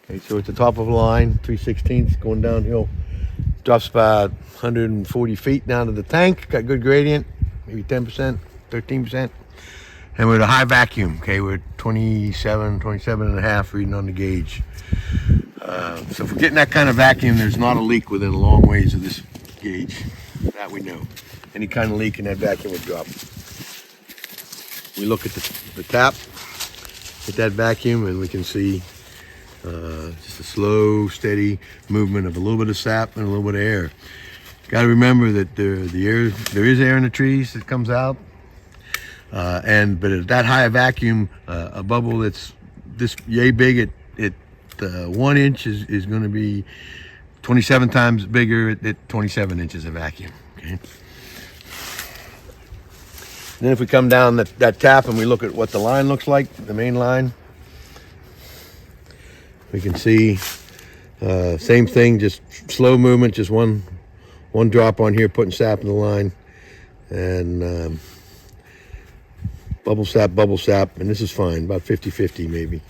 Okay, so at the top of the line, 3/16 going downhill. Drops about 140 feet down to the tank. Got good gradient, maybe 10%, 13%. And we're at a high vacuum. Okay, we're at 27 and a half reading on the gauge. So if we're getting that kind of vacuum, there's not a leak within a long ways of this gauge. That we know. Any kind of leak in that vacuum would drop. We look at the tap, at that vacuum, and we can see just a slow, steady movement of a little bit of sap and a little bit of air. Got to remember that there is air in the trees that comes out, but at that high vacuum, a bubble that's this yay big at 1 inch is going to be 27 times bigger at 27 inches of vacuum. Okay. And then if we come down that tap and we look at what the line looks like, the main line, we can see same thing, just slow movement, just one drop on here, putting sap in the line, and bubble sap, and this is fine, about 50-50 maybe.